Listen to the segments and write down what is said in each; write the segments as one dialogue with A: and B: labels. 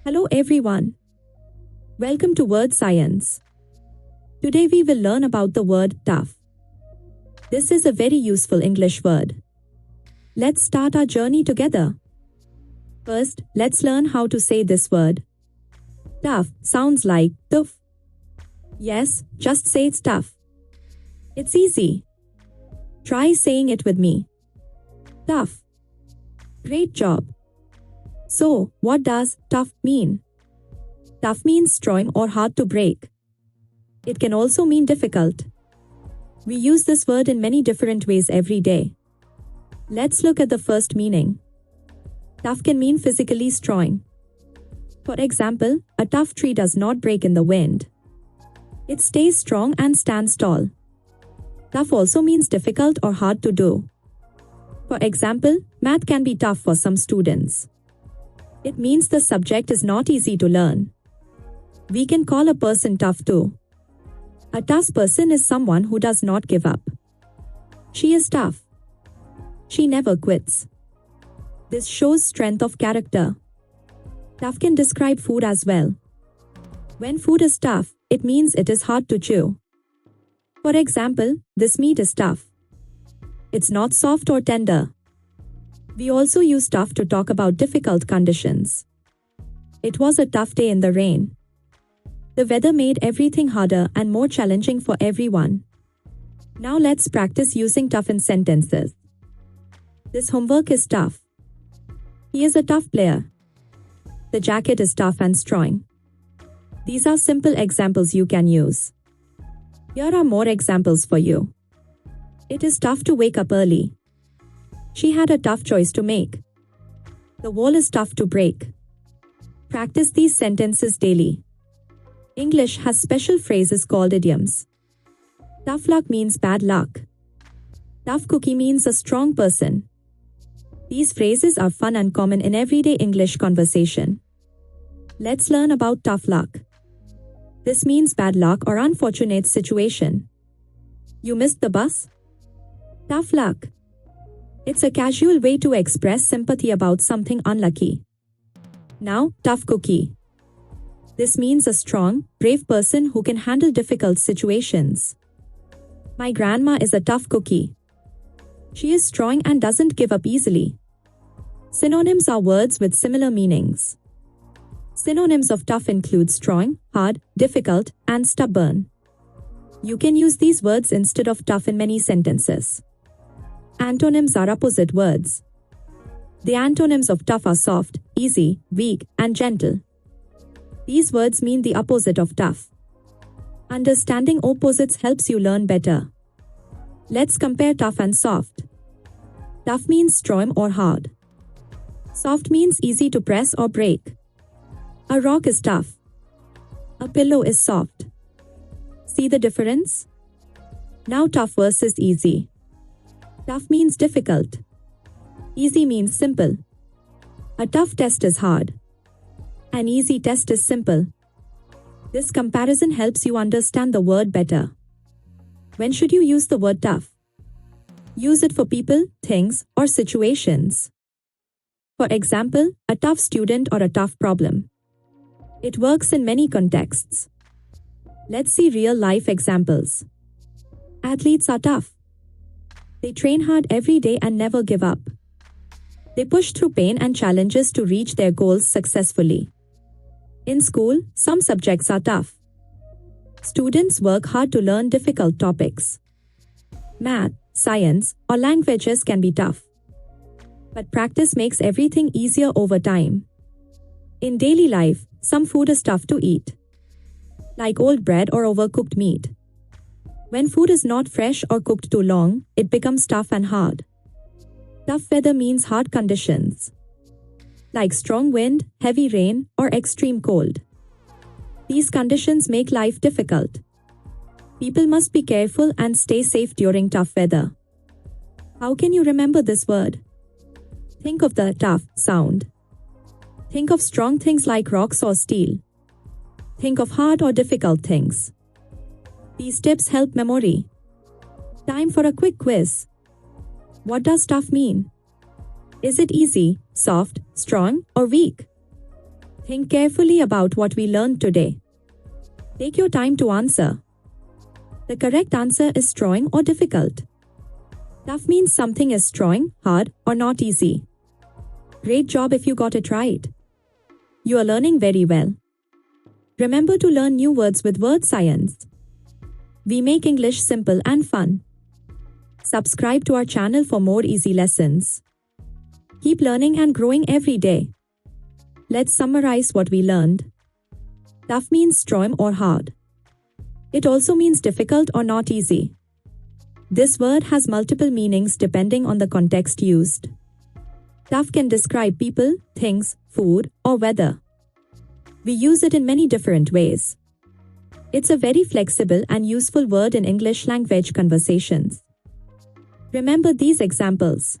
A: Hello everyone. Welcome to Wordscience. Today we will learn about the word tough. This is a very useful English word. Let's start our journey together. First, let's learn how to say this word. Tough sounds like tough. Yes, just say it's tough. It's easy. Try saying it with me. Tough. Great job. So, what does tough mean? Tough means strong or hard to break. It can also mean difficult. We use this word in many different ways every day. Let's look at the first meaning. Tough can mean physically strong. For example, a tough tree does not break in the wind. It stays strong and stands tall. Tough also means difficult or hard to do. For example, math can be tough for some students. It means the subject is not easy to learn. We can call a person tough too. A tough person is someone who does not give up. She is tough. She never quits. This shows strength of character. Tough can describe food as well. When food is tough, it means it is hard to chew. For example, this meat is tough. It's not soft or tender. We also use tough to talk about difficult conditions. It was a tough day in the rain. The weather made everything harder and more challenging for everyone. Now let's practice using tough in sentences. This homework is tough. He is a tough player. The jacket is tough and strong. These are simple examples you can use. Here are more examples for you. It is tough to wake up early. She had a tough choice to make. The wall is tough to break. Practice these sentences daily. English has special phrases called idioms. Tough luck means bad luck. Tough cookie means a strong person. These phrases are fun and common in everyday English conversation. Let's learn about tough luck. This means bad luck or unfortunate situation. You missed the bus? Tough luck. It's a casual way to express sympathy about something unlucky. Now, tough cookie. This means a strong, brave person who can handle difficult situations. My grandma is a tough cookie. She is strong and doesn't give up easily. Synonyms are words with similar meanings. Synonyms of tough include strong, hard, difficult, and stubborn. You can use these words instead of tough in many sentences. Antonyms are opposite words. The antonyms of tough are soft, easy, weak, and gentle. These words mean the opposite of tough. Understanding opposites helps you learn better. Let's compare tough and soft. Tough means strong or hard. Soft means easy to press or break. A rock is tough. A pillow is soft. See the difference? Now tough versus easy. Tough means difficult. Easy means simple. A tough test is hard. An easy test is simple. This comparison helps you understand the word better. When should you use the word tough? Use it for people, things, or situations. For example, a tough student or a tough problem. It works in many contexts. Let's see real-life examples. Athletes are tough. They train hard every day and never give up. They push through pain and challenges to reach their goals successfully. In school, some subjects are tough. Students work hard to learn difficult topics. Math, science, or languages can be tough. But practice makes everything easier over time. In daily life, some food is tough to eat, like old bread or overcooked meat. When food is not fresh or cooked too long, it becomes tough and hard. Tough weather means hard conditions, like strong wind, heavy rain, or extreme cold. These conditions make life difficult. People must be careful and stay safe during tough weather. How can you remember this word? Think of the tough sound. Think of strong things like rocks or steel. Think of hard or difficult things. These tips help memory. Time for a quick quiz. What does tough mean? Is it easy, soft, strong, or weak? Think carefully about what we learned today. Take your time to answer. The correct answer is drawing or difficult. Tough means something is drawing, hard, or not easy. Great job if you got it right. You are learning very well. Remember to learn new words with Wordscience. We make English simple and fun. Subscribe to our channel for more easy lessons. Keep learning and growing every day. Let's summarize what we learned. Tough means drawing or hard. It also means difficult or not easy. This word has multiple meanings depending on the context used. Tough can describe people, things, food, or weather. We use it in many different ways. It's a very flexible and useful word in English language conversations. Remember these examples.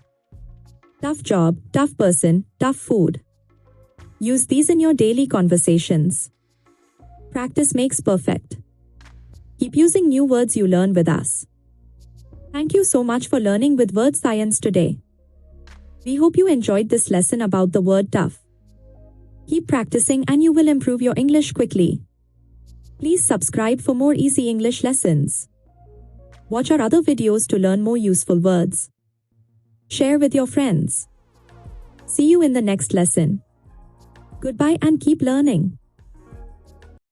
A: Tough job, tough person, tough food. Use these in your daily conversations. Practice makes perfect. Keep using new words you learn with us. Thank you so much for learning with Wordscience today. We hope you enjoyed this lesson about the word tough. Keep practicing and you will improve your English quickly. Please subscribe for more easy English lessons. Watch our other videos to learn more useful words. Share with your friends. See you in the next lesson. Goodbye and keep learning.